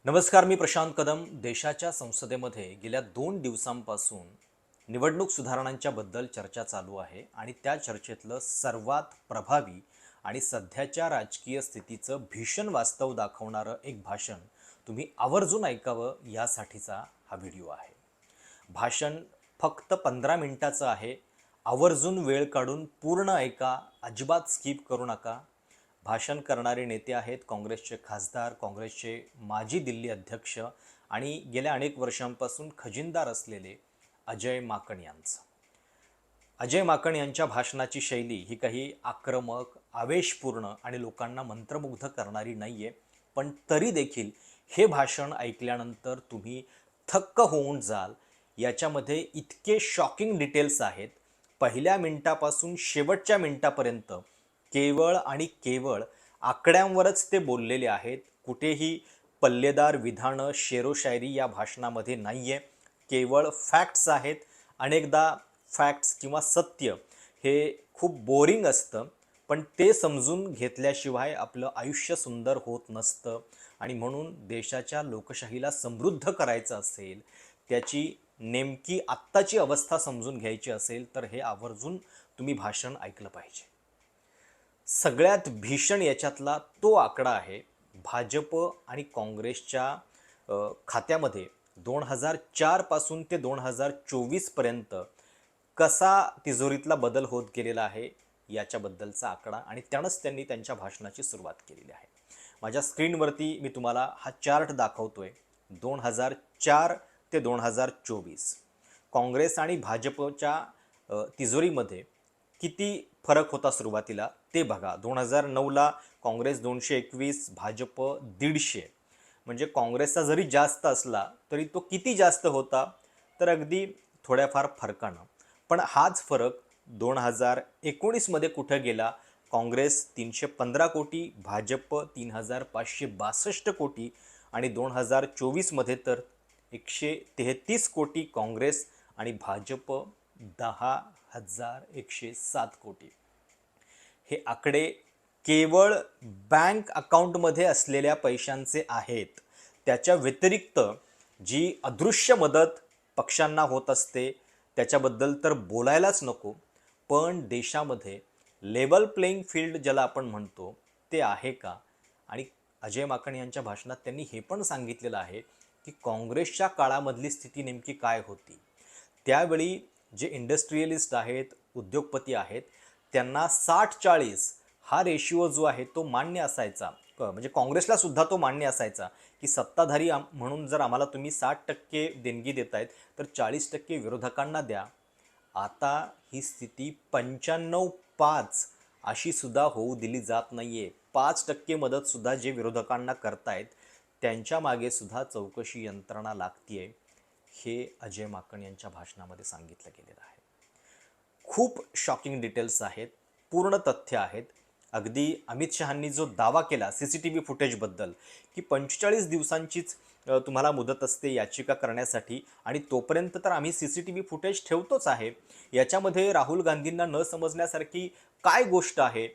नमस्कार, मी प्रशांत कदम. देशाच्या संसदेमध्ये गेल्या 2 दिवसांपासून निवडणूक सुधारणांच्या बद्दल चर्चा चालू आहे आणि त्या चर्चेतलं सर्वात प्रभावी आणि सध्याच्या राजकीय स्थितीचं भीषण वास्तव दाखवणारं एक भाषण तुम्ही आवर्जून ऐकावं यासाठीचा हा व्हिडिओ आहे. भाषण फक्त 15 मिनिटाचं आहे. आवर्जून वेळ काढून पूर्ण ऐका, अजिबात स्किप करू नका. भाषण करणारे नेते आहेत काँग्रेसचे खासदार, काँग्रेसचे माजी दिल्ली अध्यक्ष आणि गेल्या अनेक वर्षांपासून खजिनदार असलेले अजय माकन यांचं. अजय माकन यांच्या भाषणाची शैली ही काही आक्रमक, आवेशपूर्ण आणि लोकांना मंत्रमुग्ध करणारी नाही आहे, पण तरी देखील हे भाषण ऐकल्यानंतर तुम्ही थक्क होऊन जाल. याच्यामध्ये इतके शॉकिंग डिटेल्स आहेत. पहिल्या मिनिटापासून शेवटच्या मिनिटापर्यंत केवळ आणि केवळ आकड्यांवरच ते बोललेले आहेत. कुठेही पल्लेदार विधानं, शेरोशायरी या भाषणामध्ये नाही आहे. केवळ फॅक्ट्स आहेत. अनेकदा फॅक्ट्स किंवा सत्य हे खूप बोरिंग असतं, पण ते समजून घेतल्याशिवाय आपलं आयुष्य सुंदर होत नसतं. आणि म्हणून देशाच्या लोकशाहीला समृद्ध करायचं असेल, त्याची नेमकी आत्ताची अवस्था समजून घ्यायची असेल, तर हे आवर्जून तुम्ही भाषण ऐकलं पाहिजे. सगळ्यात भीषण याच्यातला तो आकडा आहे भाजप आणि काँग्रेसच्या खात्यामध्ये 2004 पासून ते 2024 पर्यंत कसा तिजोरीतला बदल होत गेलेला आहे याच्याबद्दलचा आकडा, आणि त्यानंच त्यांनी त्यांच्या भाषणाची सुरुवात केलेली आहे. माझ्या स्क्रीनवरती मी तुम्हाला हा चार्ट दाखवतोय. 2004 ते 2024 काँग्रेस आणि भाजपच्या तिजोरीमध्ये किती फरक होता सुरुवातीला ते बघा. 2009ला काँग्रेस 221, भाजप 150. म्हणजे काँग्रेसचा जरी जास्त असला तरी तो किती जास्त होता, तर अगदी थोड्याफार फरकानं. पण हाच फरक 2019मध्ये कुठं गेला? काँग्रेस 315 कोटी, भाजप 3562 कोटी आणि 2024मध्ये तर 133 कोटी काँग्रेस आणि भाजप 10,107 कोटी. हे आकडे केवळ बँक अकाउंटमध्ये असलेल्या पैशांचे आहेत. त्याच्या व्यतिरिक्त जी अदृश्य मदत पक्षांना होत असते त्याच्याबद्दल तर बोलायलाच नको. पण देशामध्ये लेवल प्लेइंग फील्ड ज्याला आपण म्हणतो ते आहे का? आणि अजय माकन यांच्या भाषणात त्यांनी हे पण सांगितलेलं आहे की काँग्रेसच्या काळामधली स्थिती नेमकी काय होती. त्यावेळी जे इंडस्ट्रियलिस्ट आहेत, उद्योगपती आहेत, त्यांना 60-40 हा रेशिओ जो आहे तो मान्य असायचा. म्हणजे काँग्रेसला सुद्धा तो मान्य असायचा की सत्ताधारी म्हणून जर आम्हाला तुम्ही 60% देणगी देतायत तर 40% विरोधकांना द्या. आता ही स्थिती 95-5 अशी सुद्धा होऊ दिली जात नाहीये. 5% मदत सुद्धा जे विरोधकांना करतायत त्यांच्या मागे सुद्धा चौकशी यंत्रणा लागतीये. हे अजय माकन यांच्या भाषणामध्ये सांगितलं गेलेलं आहे. खूप शॉकिंग डिटेल्स आहेत, पूर्ण तथ्य आहेत. अगदी अमित शहांनी जो दावा केला CCTV फुटेजबद्दल की 45 दिवसांचीच तुम्हाला मुदत असते याचिका करण्यासाठी आणि तोपर्यंत तर आम्ही CCTV फुटेज ठेवतोच आहे, याच्यामध्ये राहुल गांधींना न समजण्यासारखी काय गोष्ट आहे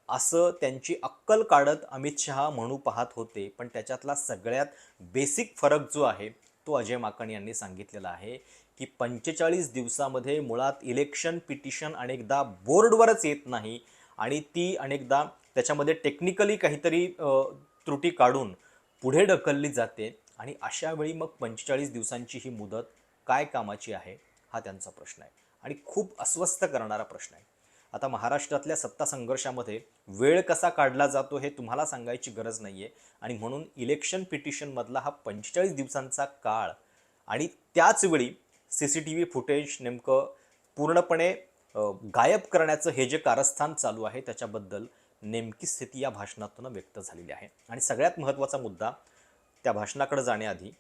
असं त्यांची अक्कल काढत अमित शहा म्हणू पाहत होते. पण त्याच्यातला सगळ्यात बेसिक फरक जो आहे तो अजय माकन यांनी सांगितलेला आहे की 45 दिवसामध्ये मुळात इलेक्शन पिटिशन अनेकदा बोर्डवरच येत नाही आणि ती अनेकदा त्याच्यामध्ये टेक्निकली काहीतरी त्रुटी काढून पुढे ढकलली जाते. आणि अशा वेळी मग 45 दिवसांची ही मुदत काय कामाची आहे हा त्यांचा प्रश्न आहे आणि खूप अस्वस्थ करणारा प्रश्न आहे. आता महाराष्ट्रातल्या सत्ता संघर्षामध्ये वेळ कसा काढला जातो हे तुम्हाला सांगायची गरज नाही आहे. आणि म्हणून इलेक्शन पिटिशनमधला हा 45 दिवसांचा काळ आणि त्याचवेळी CCTV फुटेज नेमकं पूर्णपणे गायब करण्याचं हे जे कारस्थान चालू आहे त्याच्याबद्दल नेमकी स्थिती या भाषणातून व्यक्त झालेली आहे. आणि सगळ्यात महत्त्वाचा मुद्दा, त्या भाषणाकडे जाण्याआधी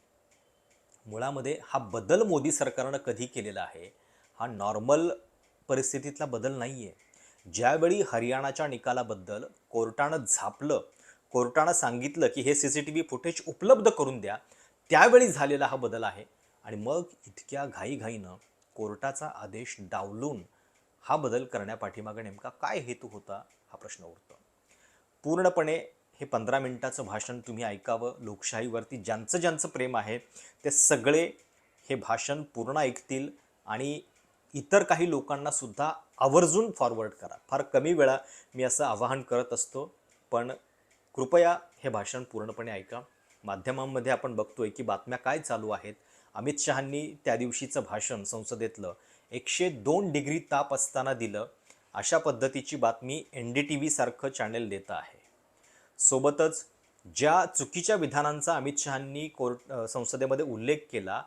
मुळामध्ये हा बदल मोदी सरकारनं कधी केलेला आहे? हा नॉर्मल परिस्थितीतला बदल नाही आहे. ज्यावेळी हरियाणाच्या निकालाबद्दल कोर्टानं झापलं, कोर्टानं सांगितलं की हे CCTV फुटेज उपलब्ध करून द्या, त्यावेळी झालेला हा बदल आहे. आणि मग इतक्या घाईघाईनं कोर्टाचा आदेश डावलून हा बदल करण्यापाठीमागे नेमका काय हेतू होता हा प्रश्न उरतो. पूर्णपणे हे 15 मिनिटाचं भाषण तुम्ही ऐकावं. लोकशाहीवरती ज्यांचं ज्यांचं प्रेम आहे ते सगळे हे भाषण पूर्ण ऐकतील आणि इतर काही लोकांना सुद्धा आवर्जून फॉरवर्ड करा. फार कमी वेळा मी असं आवाहन करत असतो, पण कृपया हे भाषण पूर्णपणे ऐका. माध्यमांमध्ये आपण बघतोय की बातम्या काय चालू आहेत. अमित शहांनी त्या दिवशीचं भाषण संसदेतलं 102 डिग्री ताप असताना दिलं, अशा पद्धतीची बातमी NDTV सारखं चॅनेल देतं आहे. सोबतच ज्या चुकीच्या विधानांचा अमित शहांनी संसदेमध्ये उल्लेख केला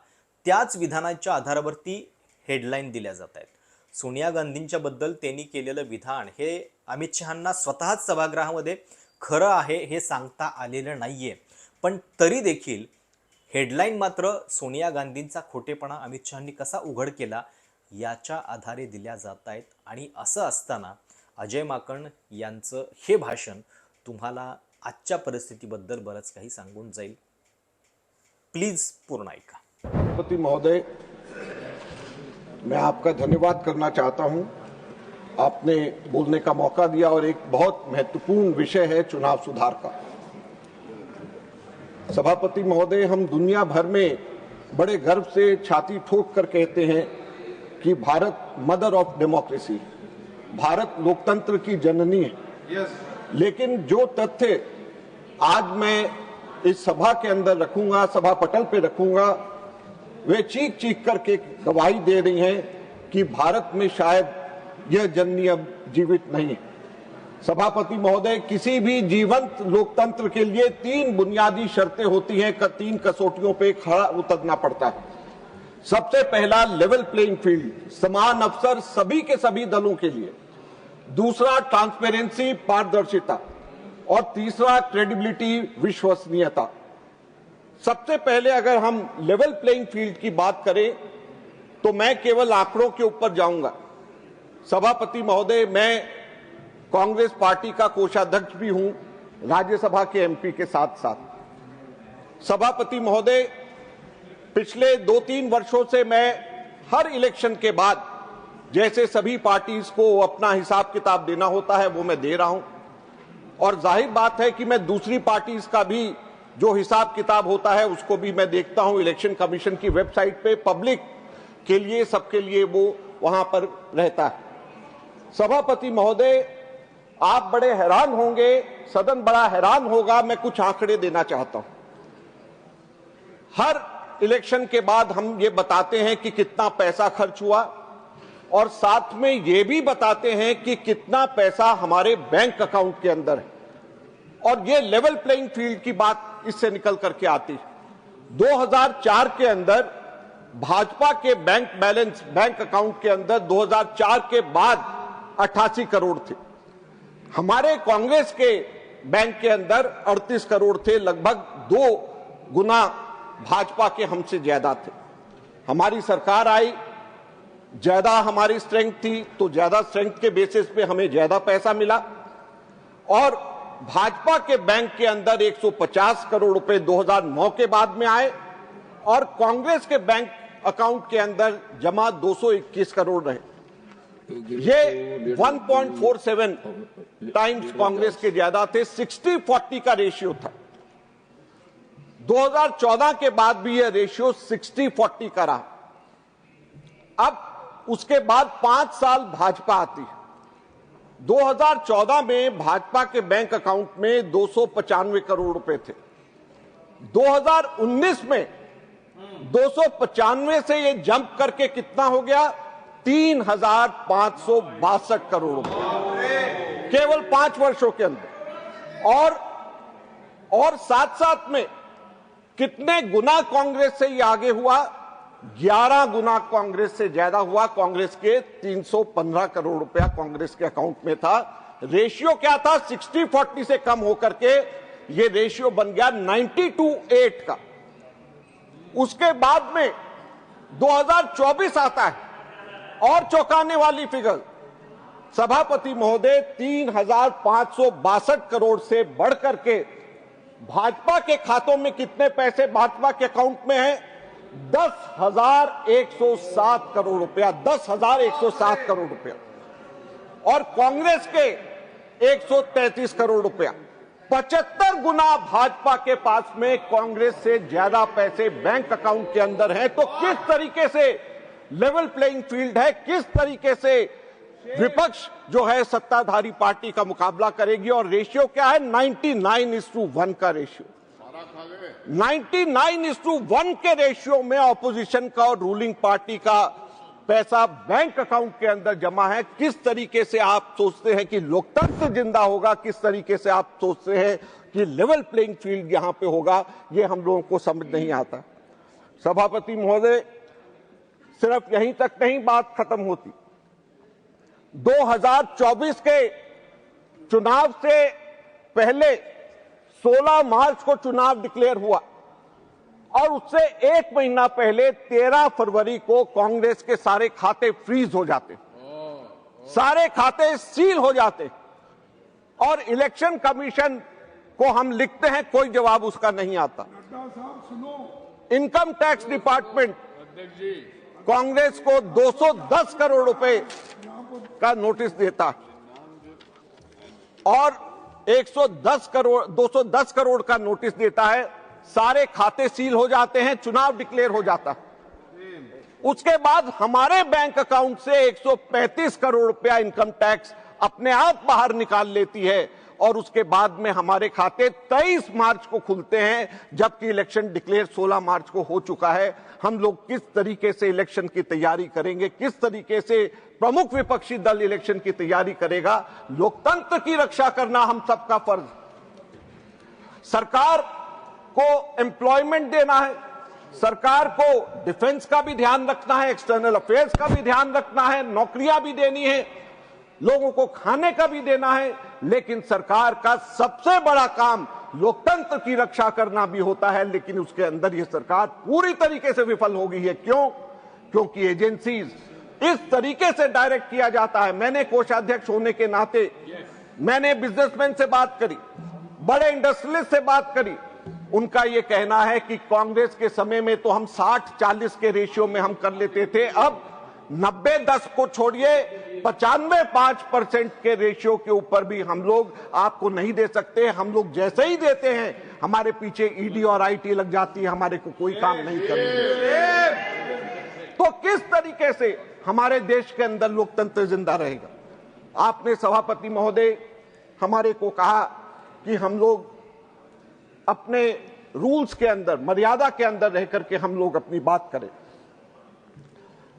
त्याच विधानाच्या आधारावरती हेडलाईन दिल्या जात आहेत. सोनिया गांधींच्या बद्दल त्यांनी केलेलं विधान हे अमित शहांना स्वतःच सभागृहामध्ये खरं आहे हे सांगता आलेलं नाहीये, पण तरी देखील हेडलाईन मात्र सोनिया गांधींचा खोटेपणा अमित शहांनी कसा उघड केला याच्या आधारे दिल्या जात आहेत. आणि असं असताना अजय माकन यांचं हे भाषण तुम्हाला आजच्या परिस्थितीबद्दल बरंच काही सांगून जाईल. प्लीज पूर्ण ऐका. राष्ट्रपति महोदय, मैं आपका धन्यवाद करना चाहता हूं. आपने बोलने का मौका दिया और एक बहुत महत्वपूर्ण विषय है चुनाव सुधार का. सभापति महोदय, हम दुनिया भर में बड़े गर्व से छाती ठोक कर कहते हैं कि Bharat mother of democracy, Bharat लोकतंत्र की जननी है. लेकिन जो तथ्य आज मैं इस सभा के अंदर रखूंगा, सभा पटल पे रखूंगा, वे चीख चीख करके गवाही दे रही हैं कि भारत में शायद यह जननी अब जीवित नहीं है. सभापति महोदय, किसी भी जीवंत लोकतंत्र के लिए 3 बुनियादी शर्तें होती हैं, 3 कसौटियों पे खड़ा उतरना पड़ता है. सबसे पहला लेवल प्लेइंग फील्ड, समान अवसर सभी के सभी दलों के लिए. दूसरा ट्रांसपेरेंसी, पारदर्शिता. और तीसरा क्रेडिबिलिटी, विश्वसनीयता. सबसे पहले अगर हम लेवल प्लेइंग फील्ड की बात करें तो मैं केवल आंकड़ों के ऊपर जाऊंगा. सभापति महोदय, मैं कांग्रेस पार्टी का कोषाध्यक्ष भी हूं, राज्यसभा के MP के साथ साथ. सभापति महोदय, पिछले 2-3 वर्षों से मैं हर इलेक्शन के बाद जैसे सभी पार्टीज को अपना हिसाब किताब देना होता है वो मैं दे रहा हूं. और जाहिर बात है कि मैं दूसरी पार्टीज का भी जो हिसाब किताब होता है उसको भी मैं देखता हूं. इलेक्शन कमीशन की वेबसाइट पे पब्लिक के लिए, सबके लिए वो वहां पर रहता है. सभापति महोदय, आप बड़े हैरान होंगे, सदन बड़ा हैरान होगा, मैं कुछ आंकड़े देना चाहता हूं. हर इलेक्शन के बाद हम ये बताते हैं कि कितना पैसा खर्च हुआ और साथ में ये भी बताते हैं कि कितना पैसा हमारे बैंक अकाउंट के अंदर है. और ये लेवल प्लेइंग फील्ड की बात इससे निकल करके आती है. 2004 के अंदर भाजपा के बैंक बैलेंस, बैंक अकाउंट के अंदर 2004 के बाद 88 करोड़ थे. हमारे कांग्रेस के बैंक के अंदर 38 करोड़ थे, लगभग 2 गुना भाजपा के हमसे ज्यादा थे. हमारी सरकार आई, ज्यादा हमारी स्ट्रेंथ थी, तो ज्यादा स्ट्रेंथ के बेसिस पे हमें ज्यादा पैसा मिला. और भाजपा के बैंक के अंदर 150 करोड़ रुपए 2009 के बाद में आए और कांग्रेस के बैंक अकाउंट के अंदर जमा 221 करोड़ रहे. ये 1.47 टाइम्स कांग्रेस के ज्यादा थे. 60-40 का रेशियो था. 2014 के बाद भी यह रेशियो 60-40 का रहा. अब उसके बाद 5 साल भाजपा आती है. 2014 में भाजपा के बैंक अकाउंट में 295 करोड़ रुपए थे. 2019 में 295 से ये जंप करके कितना हो गया? 3,562 करोड़ रुपए केवल 5 वर्षों के अंदर. और साथ साथ में कितने गुना कांग्रेस से ये आगे हुआ? 11 गुना कांग्रेस से ज्यादा हुआ. कांग्रेस के 315 करोड़ रुपया कांग्रेस के अकाउंट में था. रेशियो क्या था? 60-40 से कम होकर के ये रेशियो बन गया 90-8 का. उसके बाद में 2024 आता है और चौंकाने वाली फिगर. सभापति महोदय, 3,562 करोड़ से बढ़कर के भाजपा के खातों में कितने पैसे भाजपा के अकाउंट में है? 10,107 करोड़ रुपया. 10,107 करोड़ रुपया. और कांग्रेस के 133 करोड़ रुपया. 75 गुना भाजपा के पास में कांग्रेस से ज्यादा पैसे बैंक अकाउंट के अंदर हैं। तो किस तरीके से लेवल प्लेइंग फील्ड है, किस तरीके से विपक्ष जो है सत्ताधारी पार्टी का मुकाबला करेगी। और रेशियो क्या है? 99:1 का रेशियो। 99:1 के रेशियो में ऑपोजिशन का और रूलिंग पार्टी का पैसा बैंक अकाउंट के अंदर जमा है। किस तरीके से आप सोचते हैं कि लोकतंत्र जिंदा होगा, किस तरीके से आप सोचते हैं कि लेवल प्लेइंग फील्ड यहां पे होगा, ये हम लोगों को समझ नहीं आता। सभापति महोदय, सिर्फ यहीं तक नहीं बात खत्म होती। 2024 के चुनाव से पहले 16 मार्च को चुनाव डिक्लेयर हुआ और उससे एक महीना पहले 13 फरवरी को कांग्रेस के सारे खाते फ्रीज हो जाते, सारे खाते सील हो जाते और इलेक्शन कमीशन को हम लिखते हैं, कोई जवाब उसका नहीं आता। इनकम टैक्स डिपार्टमेंट कांग्रेस को 210 करोड़ रुपए का नोटिस देता और 210 करोड़ का नोटिस देता है, सारे खाते सील हो जाते हैं, चुनाव डिक्लेयर हो जाता। उसके बाद हमारे बैंक अकाउंट से 135 करोड़ रुपया इनकम टैक्स अपने आप बाहर निकाल लेती है और उसके बाद में हमारे खाते 23 मार्च को खुलते हैं, जबकि इलेक्शन डिक्लेयर 16 मार्च को हो चुका है। हम लोग किस तरीके से इलेक्शन की तैयारी करेंगे, किस तरीके से प्रमुख विपक्षी दल इलेक्शन की तैयारी करेगा? लोकतंत्र की रक्षा करना हम सबका फर्ज। सरकार को एम्प्लॉयमेंट देना है, सरकार को डिफेंस का भी ध्यान रखना है, एक्सटर्नल अफेयर्स का भी ध्यान रखना है, नौकरियां भी देनी है, लोगों को खाने का भी देना है, लेकिन सरकार का सबसे बड़ा काम लोकतंत्र की रक्षा करना भी होता है। लेकिन उसके अंदर यह सरकार पूरी तरीके से विफल हो गई है। क्यों? क्योंकि एजेंसीज इस तरीके से डायरेक्ट किया जाता है। मैंने कोषाध्यक्ष होने के नाते मैंने बिजनेसमैन से बात करी, बड़े इंडस्ट्रियलिस्ट से बात करी। उनका यह कहना है कि कांग्रेस के समय में तो हम 60-40 के रेशियो में हम कर लेते थे, अब 90-10 को छोड़िए 95-5% के रेशियो के ऊपर भी हम लोग आपको नहीं दे सकते। हम लोग जैसे ही देते हैं हमारे पीछे ईडी और आईटी लग जाती है, हमारे को कोई काम नहीं करने। तो किस तरीके से हमारे देश के अंदर लोकतंत्र जिंदा रहेगा? आपने सभापति महोदय हमारे को कहा कि हम लोग अपने रूल्स के अंदर, मर्यादा के अंदर रह करके हम लोग अपनी बात करें,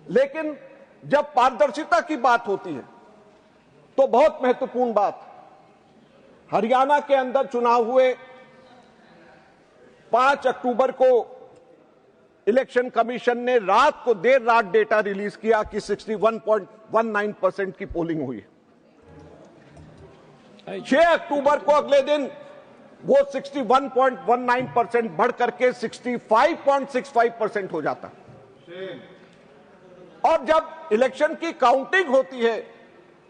लेकिन जब पारदर्शिता की बात होती है तो बहुत महत्वपूर्ण बात, हरियाणा के अंदर चुनाव हुए, 5 अक्टूबर को इलेक्शन कमीशन ने रात को देर रात डेटा रिलीज किया कि 61.19% की पोलिंग हुई। 6 अक्टूबर को अगले दिन वो 61.19% बढ़ करके 65.65% हो जाता और जब इलेक्शन की काउंटिंग होती है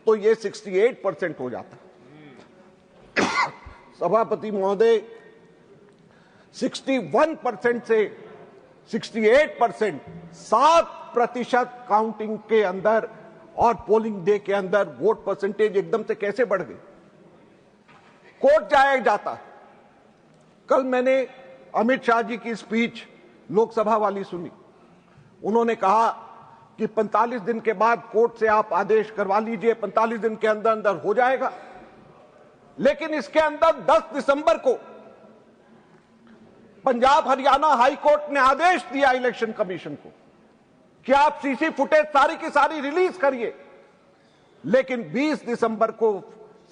तो ये 68% हो जाता। सभापति महोदय, 61% से 68%, 7% काउंटिंग के अंदर और पोलिंग डे के अंदर वोट परसेंटेज एकदम से कैसे बढ़ गई? कोर्ट जाया जाता। कल मैंने अमित शाह जी की स्पीच लोकसभा वाली सुनी। उन्होंने कहा कि 45 दिन के बाद कोर्ट से आप आदेश करवा लीजिए, 45 दिन के अंदर अंदर हो जाएगा। लेकिन इसके अंदर 10 दिसंबर को पंजाब हरियाणा हाई कोर्ट ने आदेश दिया इलेक्शन कमीशन को कि आप सीसी फुटेज सारी की सारी रिलीज करिए। लेकिन 20 दिसंबर को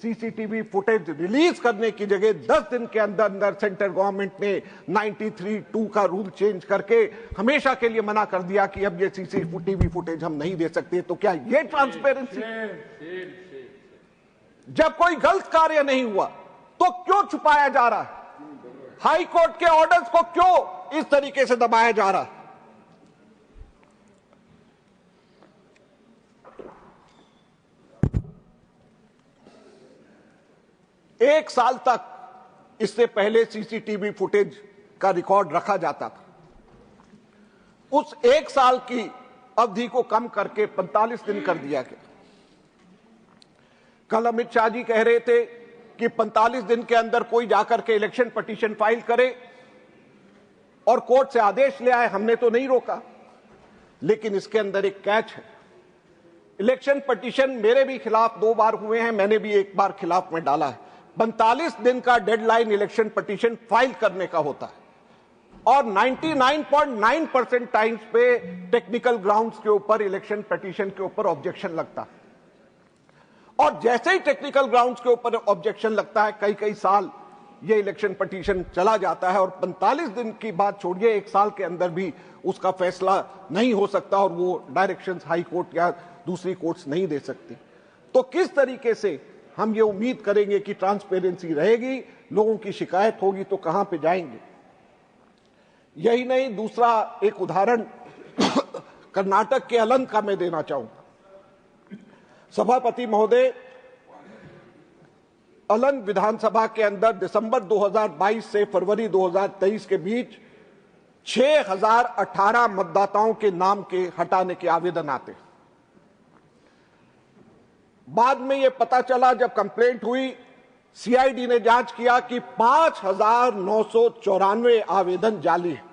सीसीटीवी फुटेज रिलीज करने की जगह 10 दिन के अंदर अंदर सेंट्रल गवर्नमेंट ने 93(2) का रूल चेंज करके हमेशा के लिए मना कर दिया कि अब ये सीसीटीवी फुटेज हम नहीं दे सकते। तो क्या ये ट्रांसपेरेंसी? जब कोई गलत कार्य नहीं हुआ तो क्यों छुपाया जा रहा है? हाई कोर्ट के ऑर्डर्स को क्यों इस तरीके से दबाया जा रहा है? एक साल तक इससे पहले सीसीटीवी फुटेज का रिकॉर्ड रखा जाता था। उस एक साल की अवधि को कम करके 45 दिन कर दिया गया। कल अमित शाह जी कह रहे थे कि 45 दिन के अंदर कोई जाकर के इलेक्शन पिटीशन फाइल करे और कोर्ट से आदेश ले आए, हमने तो नहीं रोका। लेकिन इसके अंदर एक कैच है। इलेक्शन पिटीशन मेरे भी खिलाफ 2 बार हुए हैं, मैंने भी 1 बार खिलाफ में डाला है। 45 दिन का डेडलाइन इलेक्शन पिटीशन फाइल करने का होता है और 99.9% टाइम्स पे टेक्निकल ग्राउंड्स के ऊपर इलेक्शन पिटीशन के ऊपर ऑब्जेक्शन लगता है। और जैसे ही टेक्निकल ग्राउंड्स के ऊपर ऑब्जेक्शन लगता है, कई कई साल ये इलेक्शन पिटीशन चला जाता है और 45 दिन की बात छोड़िए, 1 साल के अंदर भी उसका फैसला नहीं हो सकता और वो डायरेक्शंस हाई कोर्ट या दूसरी कोर्ट्स नहीं दे सकती। तो किस तरीके से हम ये उम्मीद करेंगे कि ट्रांसपेरेंसी रहेगी, लोगों की शिकायत होगी तो कहां पे जाएंगे? यही नहीं, दूसरा एक उदाहरण कर्नाटक के अलंग का मैं देना चाहूंगा। सभापति महोदय, अलंग विधानसभा के अंदर दिसंबर 2022 से फरवरी 2023 के बीच 6018 मतदाताओं के नाम के हटाने के आवेदन आते। बाद में यह पता चला, जब कंप्लेंट हुई, सीआईडी ने जांच किया कि 5994 आवेदन जाली है।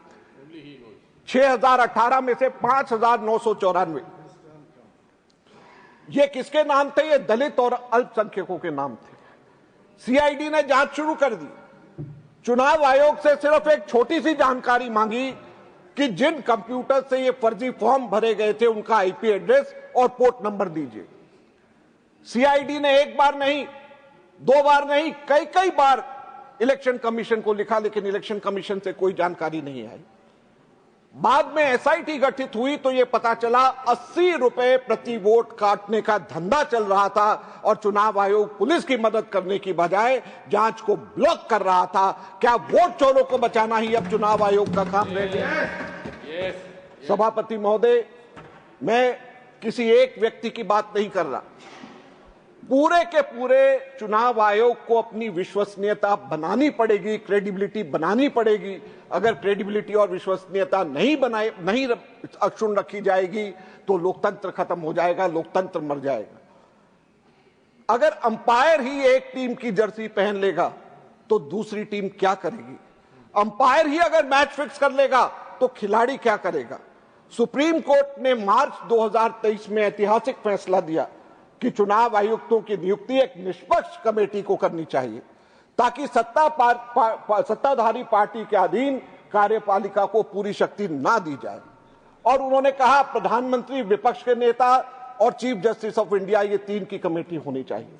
6018 में से 5994 ये किसके नाम थे? ये दलित और अल्पसंख्यकों के नाम थे। सीआईडी ने जांच शुरू कर दी। चुनाव आयोग से सिर्फ एक छोटी सी जानकारी मांगी कि जिन कंप्यूटर से ये फर्जी फॉर्म भरे गए थे उनका आईपी एड्रेस और पोर्ट नंबर दीजिए। सीआईडी ने 1 बार नहीं, 2 बार नहीं, कई कई बार इलेक्शन कमीशन को लिखा, लेकिन इलेक्शन कमीशन से कोई जानकारी नहीं आई। बाद में एसआईटी गठित हुई तो यह पता चला 80 रुपए प्रति वोट काटने का धंधा चल रहा था और चुनाव आयोग पुलिस की मदद करने की बजाय जांच को ब्लॉक कर रहा था। क्या वोट चोरों को बचाना ही अब चुनाव आयोग का काम रह गया? सभापति महोदय, मैं किसी एक व्यक्ति की बात नहीं कर रहा, पूरे के पूरे चुनाव आयोग को अपनी विश्वसनीयता बनानी पड़ेगी, क्रेडिबिलिटी बनानी पड़ेगी। अगर क्रेडिबिलिटी और विश्वसनीयता नहीं अक्षुण्ण रखी जाएगी तो लोकतंत्र खत्म हो जाएगा, लोकतंत्र मर जाएगा। अगर अंपायर ही एक टीम की जर्सी पहन लेगा तो दूसरी टीम क्या करेगी? अंपायर ही अगर मैच फिक्स कर लेगा तो खिलाड़ी क्या करेगा? सुप्रीम कोर्ट ने मार्च 2023 में ऐतिहासिक फैसला दिया कि चुनाव आयुक्तों की नियुक्ति एक निष्पक्ष कमेटी को करनी चाहिए ताकि सत्ताधारी पार्टी के अधीन कार्यपालिका को पूरी शक्ति ना दी जाए। और उन्होंने कहा प्रधानमंत्री, विपक्ष के नेता और चीफ जस्टिस ऑफ इंडिया, ये 3 की कमेटी होनी चाहिए।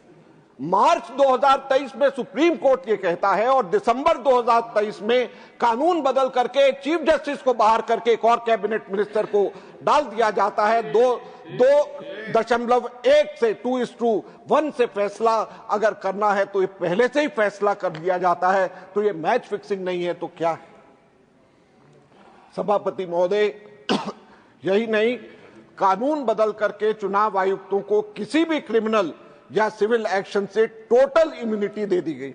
मार्च 2023 में सुप्रीम कोर्ट ये कहता है और दिसंबर 2023 में कानून बदल करके चीफ जस्टिस को बाहर करके एक और कैबिनेट मिनिस्टर को डाल दिया जाता है। 2.1 से 2:1 से फैसला अगर करना है तो ये पहले से ही फैसला कर दिया जाता है। तो ये मैच फिक्सिंग नहीं है तो क्या है? सभापति महोदय, यही नहीं, कानून बदल करके चुनाव आयुक्तों को किसी भी क्रिमिनल या सिविल एक्शन से टोटल इम्यूनिटी दे दी गई।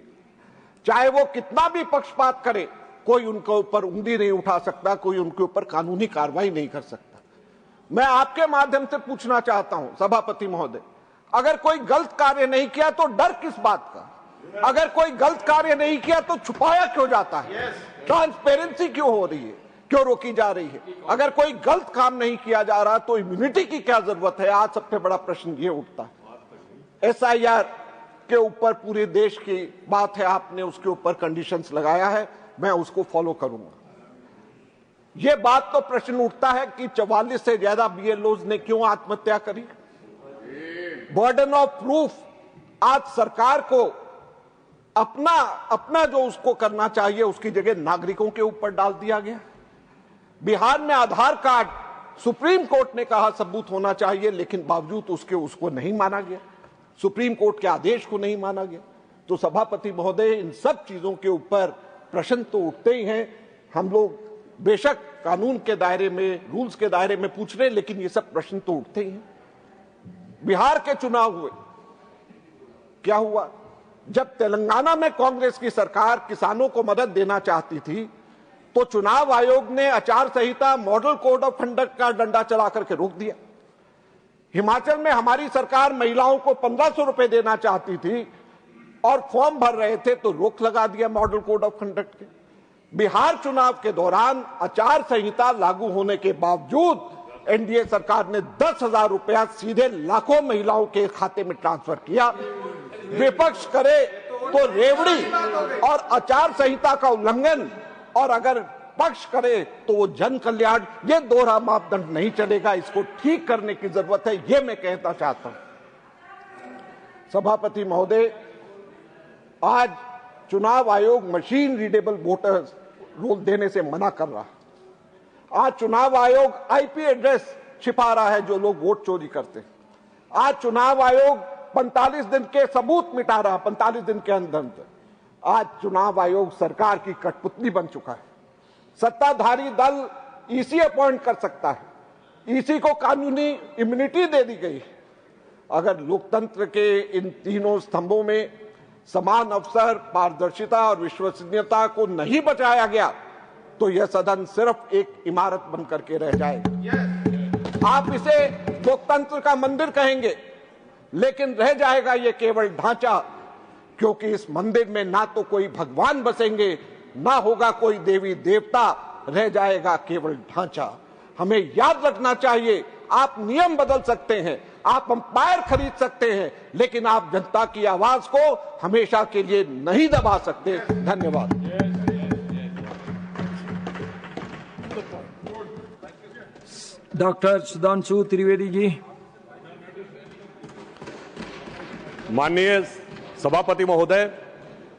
चाहे वो कितना भी पक्षपात करे, कोई उनके ऊपर उंगली नहीं उठा सकता, कोई उनके ऊपर कानूनी कार्रवाई नहीं कर सकता। मैं आपके माध्यम से पूछना चाहता हूं सभापति महोदय, अगर कोई गलत कार्य नहीं किया तो डर किस बात का? अगर कोई गलत कार्य नहीं किया तो छुपाया क्यों जाता है? ट्रांसपेरेंसी क्यों हो रही है, क्यों रोकी जा रही है? अगर कोई गलत काम नहीं किया जा रहा तो इम्यूनिटी की क्या जरूरत है? आज सबसे बड़ा प्रश्न ये उठता है। एसआईआर के ऊपर पूरे देश की बात है, आपने उसके ऊपर कंडीशंस लगाया है, मैं उसको फॉलो करूंगा। यह बात तो प्रश्न उठता है कि 44 से ज्यादा बीएलओज ने क्यों आत्महत्या करी? बर्डन ऑफ प्रूफ आज सरकार को अपना जो उसको करना चाहिए उसकी जगह नागरिकों के ऊपर डाल दिया गया। बिहार में आधार कार्ड सुप्रीम कोर्ट ने कहा सबूत होना चाहिए, लेकिन बावजूद उसको नहीं माना गया, सुप्रीम कोर्ट के आदेश को नहीं माना गया। तो सभापति महोदय, इन सब चीजों के ऊपर प्रश्न तो उठते ही हैं। हम लोग बेशक कानून के दायरे में, रूल्स के दायरे में पूछ रहे हैं, लेकिन ये सब प्रश्न तो उठते ही हैं। बिहार के चुनाव हुए, क्या हुआ? जब तेलंगाना में कांग्रेस की सरकार किसानों को मदद देना चाहती थी तो चुनाव आयोग ने आचार संहिता, मॉडल कोड ऑफ कंडक्ट का डंडा चला करके रोक दिया। हिमाचल में हमारी सरकार महिलाओं को 1500 रुपए देना चाहती थी और फॉर्म भर रहे थे तो रोक लगा दिया मॉडल कोड ऑफ कंडक्ट के। बिहार चुनाव के दौरान आचार संहिता लागू होने के बावजूद एनडीए सरकार ने 10,000 रुपया सीधे लाखों महिलाओं के खाते में ट्रांसफर किया। विपक्ष करे तो रेवड़ी और आचार संहिता का उल्लंघन, और अगर पक्ष करे तो वो जन कल्याण। ये दोहरा मापदंड नहीं चलेगा, इसको ठीक करने की जरूरत है, ये मैं कहना चाहता हूं। सभापति महोदय, आज चुनाव आयोग मशीन रीडेबल वोटर्स रोल देने से मना कर रहा है। आज चुनाव आयोग आईपी एड्रेस छिपा रहा है जो लोग वोट चोरी करते हैं। आज चुनाव आयोग 45 दिन के सबूत मिटा रहा है, 45 दिन के अंदर। आज चुनाव आयोग सरकार की कठपुतली बन चुका है। सत्ताधारी दल ईसी अपॉइंट कर सकता है, ईसी को कानूनी इम्यूनिटी दे दी गई। अगर लोकतंत्र के इन तीनों स्तंभों में समान अवसर, पारदर्शिता और विश्वसनीयता को नहीं बचाया गया तो यह सदन सिर्फ एक इमारत बनकर के रह जाएगा। आप इसे लोकतंत्र का मंदिर कहेंगे, लेकिन रह जाएगा ये केवल ढांचा, क्योंकि इस मंदिर में ना तो कोई भगवान बसेंगे, ना होगा कोई देवी देवता, रह जाएगा केवल ढांचा। हमें याद रखना चाहिए, आप नियम बदल सकते हैं, आप अंपायर खरीद सकते हैं, लेकिन आप जनता की आवाज को हमेशा के लिए नहीं दबा सकते। धन्यवाद। डॉक्टर सुधांशु त्रिवेदी जी। माननीय सभापति महोदय,